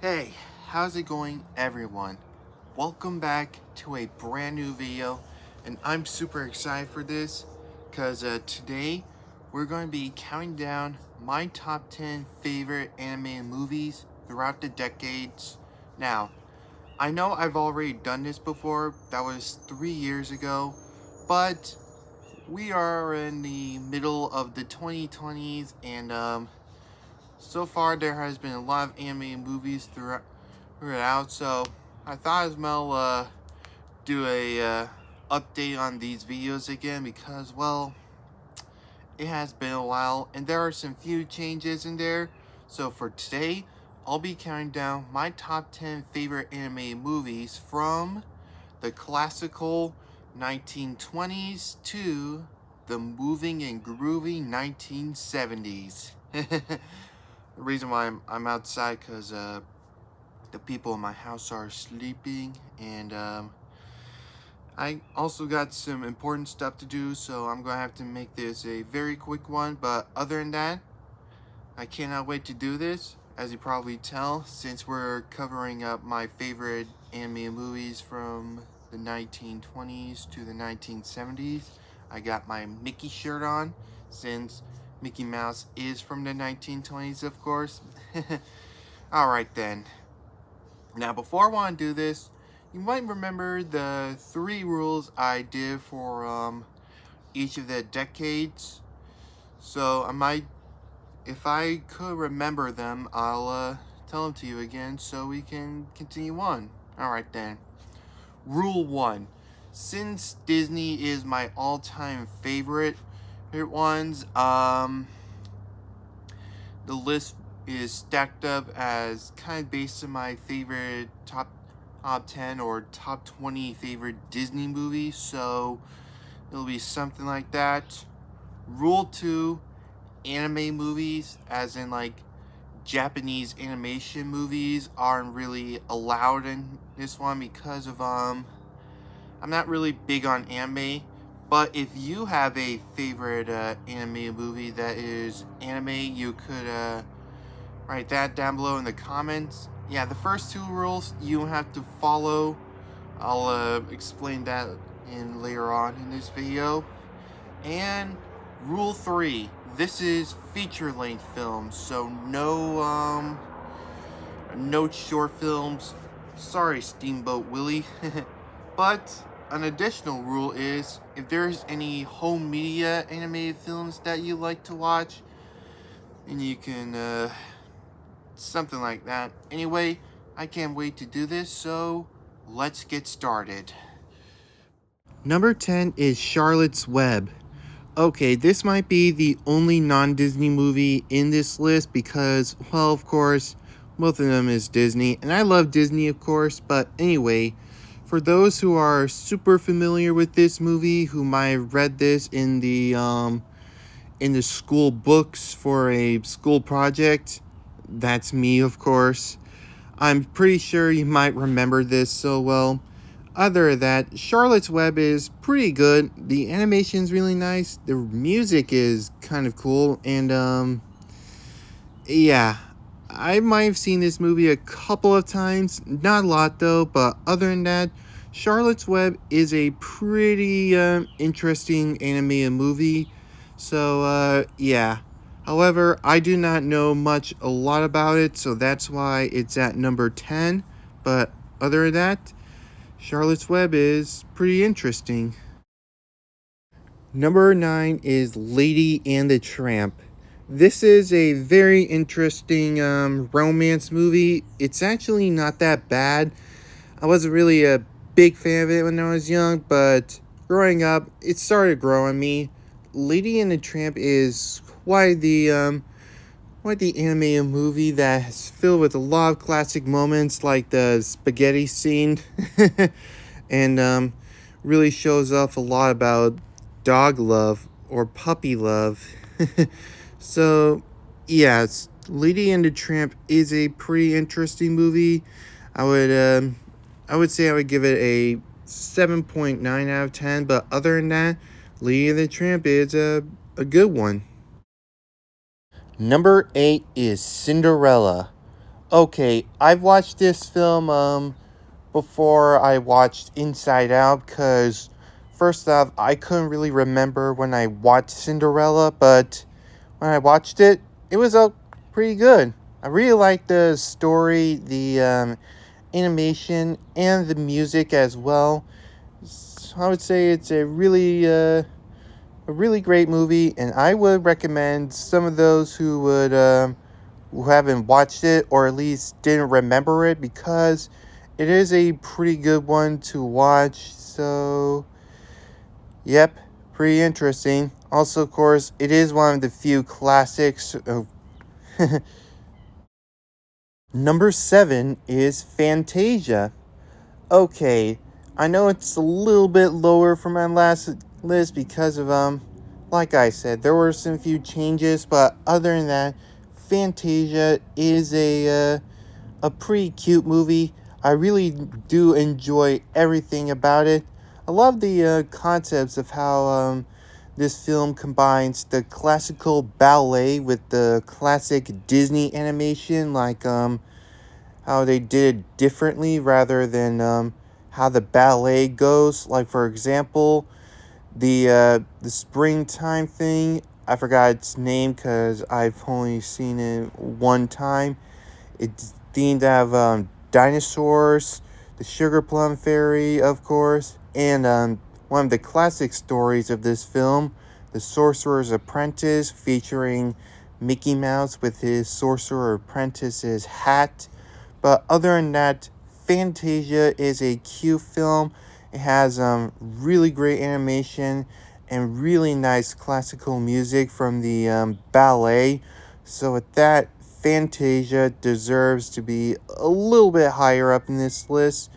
Hey, how's it going, everyone? Welcome back to a brand new video, and I'm super excited for this because today we're going to be counting down my top 10 favorite animated movies throughout the decades. Now, I know I've already done this before, that was 3 years ago, but we are in the middle of the 2020s, and so far there has been a lot of animated movies throughout, so I thought as well do a update on these videos again because, well, it has been a while and there are some few changes in there. So for today, I'll be counting down my top 10 favorite animated movies from the classical 1920s to the moving and groovy 1970s. The reason why I'm outside because the people in my house are sleeping, and I also got some important stuff to do, so I'm gonna have to make this a very quick one. But other than that, I cannot wait to do this. As you probably tell, since we're covering up my favorite anime movies from the 1920s to the 1970s, I got my Mickey shirt on, since Mickey Mouse is from the 1920s, of course. Alright then. Now, before I want to do this, you might remember the 3 rules I did for each of the decades. So if I could remember them, I'll tell them to you again so we can continue on. Alright then. Rule 1. Since Disney is my all-time favorite ones, the list is stacked up as kind of based on my favorite top 10 or top 20 favorite Disney movies, so it'll be something like that. Rule 2, anime movies, as in like Japanese animation movies, aren't really allowed in this one because of I'm not really big on anime. But if you have a favorite anime movie that is anime, you could write that down below in the comments. Yeah, the first 2 rules you don't have to follow. I'll explain that in later on in this video. And rule 3, this is feature-length films, so no short films. Sorry, Steamboat Willie. But an additional rule is if there's any home media animated films that you like to watch, and you can something like that. Anyway, I can't wait to do this, so let's get started. Number 10 is Charlotte's Web. Okay, this might be the only non-Disney movie in this list because, well, of course, both of them is Disney, and I love Disney, of course, but anyway, for those who are super familiar with this movie, who might have read this in the school books for a school project, that's me, of course. I'm pretty sure you might remember this so well. Other than that, Charlotte's Web is pretty good. The animation's really nice. The music is kind of cool. And, yeah. I might have seen this movie a couple of times. Not a lot, though. But other than that, Charlotte's Web is a pretty interesting animated movie. So, yeah. However, I do not know a lot about it, so that's why it's at number 10. But other than that, Charlotte's Web is pretty interesting. Number 9 is Lady and the Tramp. This is a very interesting romance movie. It's actually not that bad. I wasn't really a big fan of it when I was young, but growing up, it started growing on me. Lady and the Tramp is quite the animated movie that's filled with a lot of classic moments, like the spaghetti scene, and really shows off a lot about dog love or puppy love. So, yeah, Lady and the Tramp is a pretty interesting movie. I would say I would give it a 7.9 out of 10, but other than that, Lady and the Tramp is a good one. Number 8 is Cinderella. Okay, I've watched this film before I watched Inside Out because first off, I couldn't really remember when I watched Cinderella, but when I watched it, it was pretty good. I really liked the story, the animation, and the music as well. So I would say it's a really great movie, and I would recommend some of those who haven't watched it or at least didn't remember it because it is a pretty good one to watch. So, yep, pretty interesting. Also, of course, it is one of the few classics of. Number 7 is Fantasia. Okay, I know it's a little bit lower from my last list because of like I said, there were some few changes, but other than that, Fantasia is a pretty cute movie. I really do enjoy everything about it. I love the concepts of how this film combines the classical ballet with the classic Disney animation, like how they did it differently rather than how the ballet goes. Like for example, the springtime thing. I forgot its name because I've only seen it one time. It's themed to have dinosaurs, the Sugar Plum Fairy, of course, and one of the classic stories of this film, The Sorcerer's Apprentice, featuring Mickey Mouse with his Sorcerer Apprentice's hat. But other than that, Fantasia is a cute film. It has really great animation and really nice classical music from the ballet. So with that, Fantasia deserves to be a little bit higher up in this list.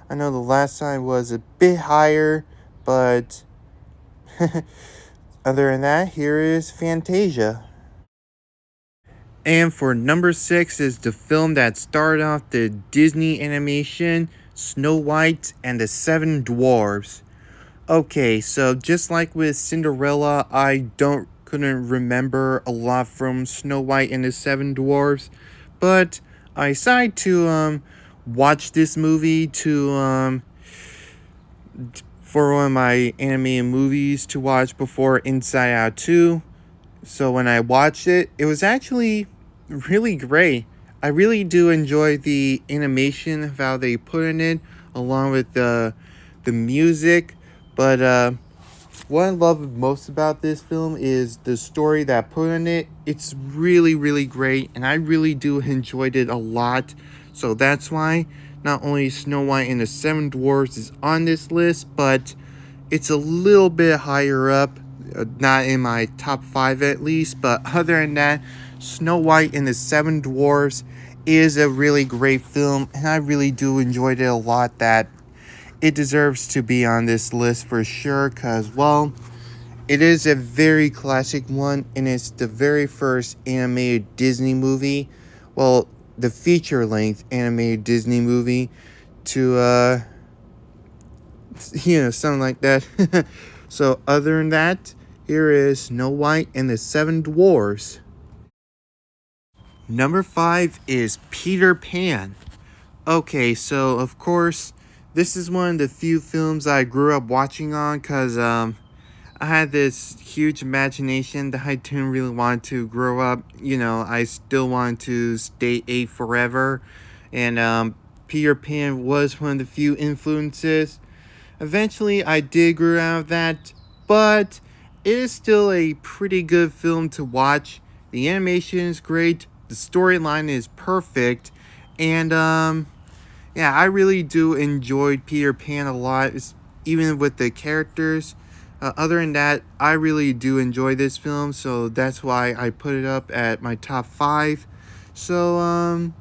I know the last time was a bit higher, but other than that, here is Fantasia. And for number 6 is the film that started off the Disney animation, Snow White and the Seven Dwarfs. Okay, so just like with Cinderella, I couldn't remember a lot from Snow White and the Seven Dwarfs, but I decided to watch this movie for one of my animated movies to watch before Inside Out 2. So when I watched it, it was actually really great. I really do enjoy the animation of how they put in it, along with the music. But what I love most about this film is the story that put in it. It's really, really great, and I really do enjoyed it a lot. So that's why not only Snow White and the Seven Dwarfs is on this list, but it's a little bit higher up. Not in my top 5 at least, but other than that, Snow White and the Seven Dwarfs is a really great film, and I really do enjoyed it a lot. That it deserves to be on this list for sure, because, well, it is a very classic one, and it's the very first animated Disney movie, well, the feature-length animated Disney movie to, something like that. So, other than that, here is Snow White and the Seven Dwarfs. Number 5 is Peter Pan. Okay, so of course, this is one of the few films I grew up watching on because I had this huge imagination that I didn't really want to grow up. I still wanted to stay 8 forever. And Peter Pan was one of the few influences. Eventually, I did grow out of that, but it is still a pretty good film to watch. The animation is great, the storyline is perfect, and yeah, I really do enjoy Peter Pan a lot, even with the characters. Other than that, I really do enjoy this film, so that's why I put it up at my top 5. So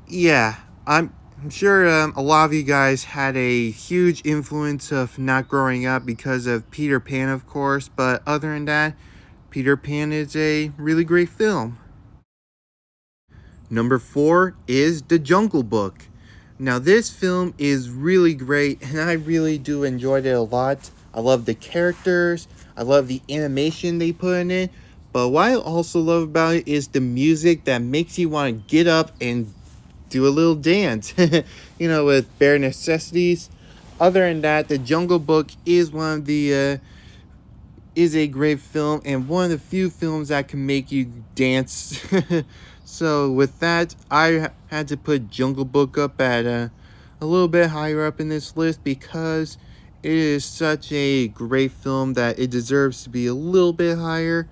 yeah, I'm sure a lot of you guys had a huge influence of not growing up because of Peter Pan, of course, but other than that, Peter Pan is a really great film. Number 4 is The Jungle Book. Now, this film is really great, and I really do enjoy it a lot. I love the characters, I love the animation they put in it, But what I also love about it is the music that makes you want to get up and do a little dance, with bare necessities. Other than that, The Jungle Book is a great film and one of the few films that can make you dance. So with that, I had to put Jungle Book up at a little bit higher up in this list because it is such a great film that it deserves to be a little bit higher.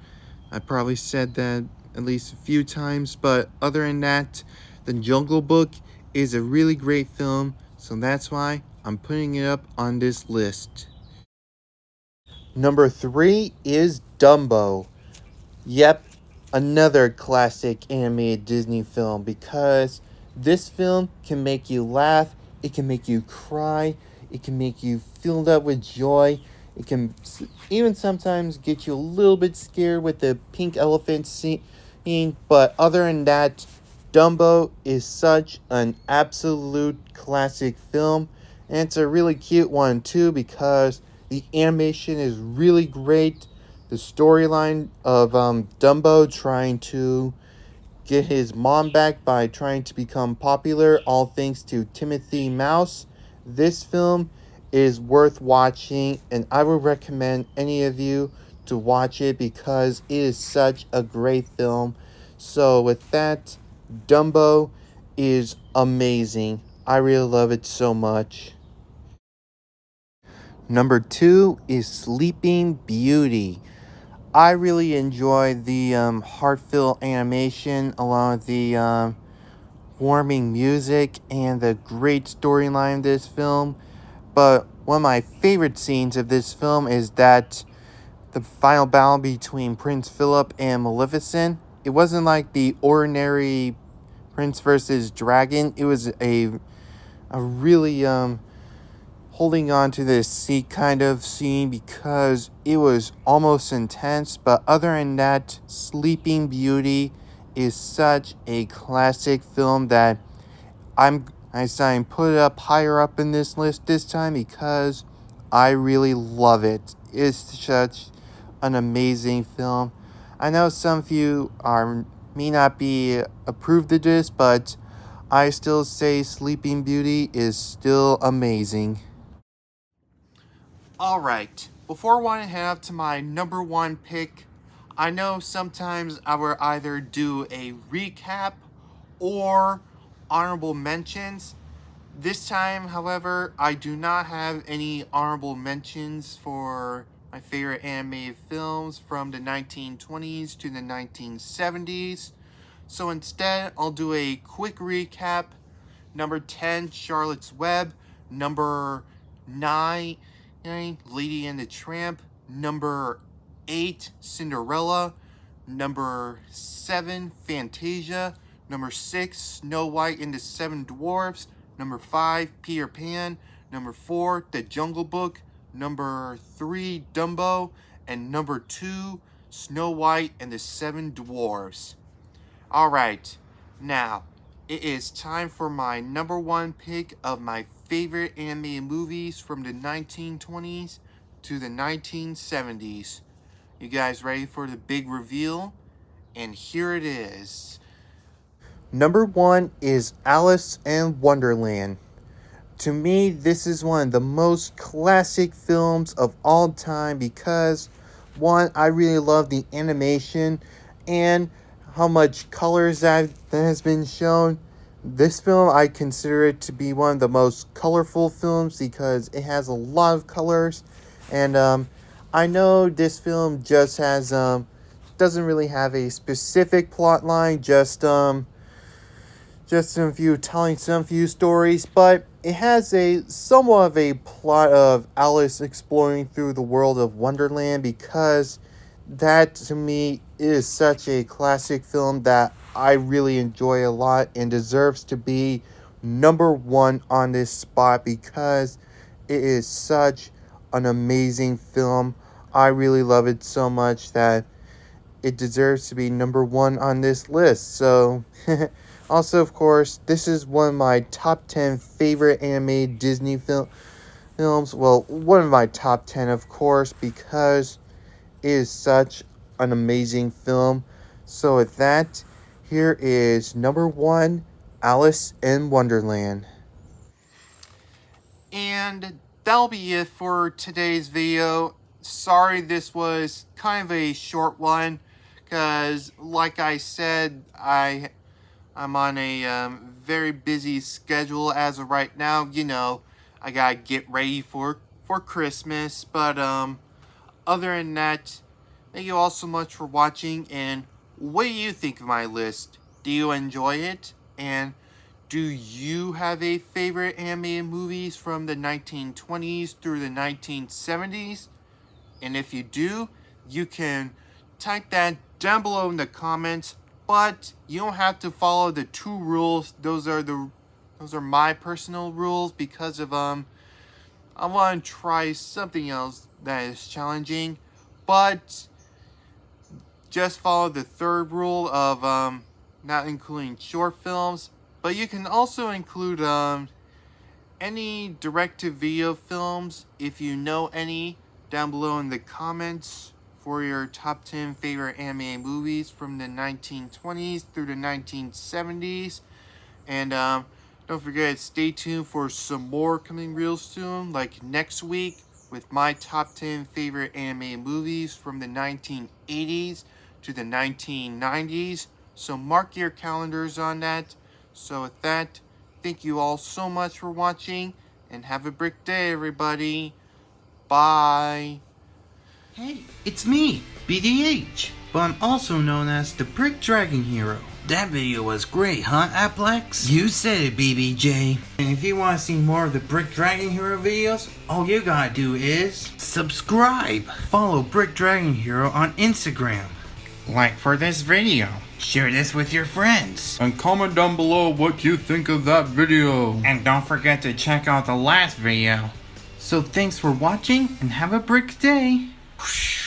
I probably said that at least a few times, but other than that, The Jungle Book is a really great film, so that's why I'm putting it up on this list. Number 3 is Dumbo. Yep, another classic animated Disney film because this film can make you laugh, it can make you cry, it can make you filled up with joy. It can even sometimes get you a little bit scared with the pink elephant scene, but other than that, Dumbo is such an absolute classic film, and it's a really cute one too because the animation is really great. The storyline of Dumbo trying to get his mom back by trying to become popular, all thanks to Timothy Mouse. This film is worth watching, and I would recommend any of you to watch it because it is such a great film. So, with that, Dumbo is amazing. I really love it so much. Number 2 is Sleeping Beauty. I really enjoy the heartfelt animation along with the warming music and the great storyline of this film. But one of my favorite scenes of this film is that the final battle between Prince Philip and Maleficent. It wasn't like the ordinary Prince versus Dragon. It was a really holding on to this seat kind of scene because it was almost intense. But other than that, Sleeping Beauty is such a classic film that I decided to put it up higher up in this list this time because I really love it. It's such an amazing film. I know some of you may not be approved of this, but I still say Sleeping Beauty is still amazing. Alright, before I want to head up to my number 1 pick, I know sometimes I will either do a recap or honorable mentions. This time, however, I do not have any honorable mentions for my favorite animated films from the 1920s to the 1970s. So instead, I'll do a quick recap. Number 10, Charlotte's Web. Number 9, Lady and the Tramp. Number 8, Cinderella. Number 7, Fantasia. Number 6, Snow White and the Seven Dwarfs. Number 5, Peter Pan. Number 4, The Jungle Book. Number 3, Dumbo. And number 2, Snow White and the Seven Dwarfs. Alright, now, it is time for my number 1 pick of my favorite animated movies from the 1920s to the 1970s. You guys ready for the big reveal? And here it is. Number 1 is Alice in Wonderland. To me, this is one of the most classic films of all time because, one, I really love the animation and how much colors that has been shown. This film, I consider it to be one of the most colorful films because it has a lot of colors. And I know this film just has doesn't really have a specific plot line, just telling some few stories, but it has a somewhat of a plot of Alice exploring through the world of Wonderland because that to me is such a classic film that I really enjoy a lot and deserves to be number 1 on this spot because it is such an amazing film. I really love it so much that it deserves to be number 1 on this list. So, also, of course, this is one of my top 10 favorite animated Disney films. Well, one of my top 10, of course, because it is such an amazing film. So with that, here is number 1, Alice in Wonderland. And that'll be it for today's video. Sorry this was kind of a short one, because like I said, I'm on a very busy schedule as of right now. You know, I gotta get ready for Christmas. But other than that, thank you all so much for watching. And what do you think of my list? Do you enjoy it? And do you have a favorite animated movies from the 1920s through the 1970s? And if you do, you can type that down below in the comments. But you don't have to follow the 2 rules. Those are my personal rules, because of I want to try something else that is challenging. But just follow the 3rd rule of not including short films. But you can also include any direct-to-video films, if you know any, down below in the comments for your top 10 favorite animated movies from the 1920s through the 1970s. And don't forget, stay tuned for some more coming real soon, like next week, with my top 10 favorite animated movies from the 1980s to the 1990s. So mark your calendars on that. So with that, thank you all so much for watching, and have a brick day, everybody. Bye. Hey, it's me, BDH, but I'm also known as the Brick Dragon Hero. That video was great, huh, Applex? You said it, BBJ. And if you want to see more of the Brick Dragon Hero videos, all you gotta do is subscribe. Follow Brick Dragon Hero on Instagram. Like for this video. Share this with your friends. And comment down below what you think of that video. And don't forget to check out the last video. So thanks for watching, and have a brick day. Whoosh.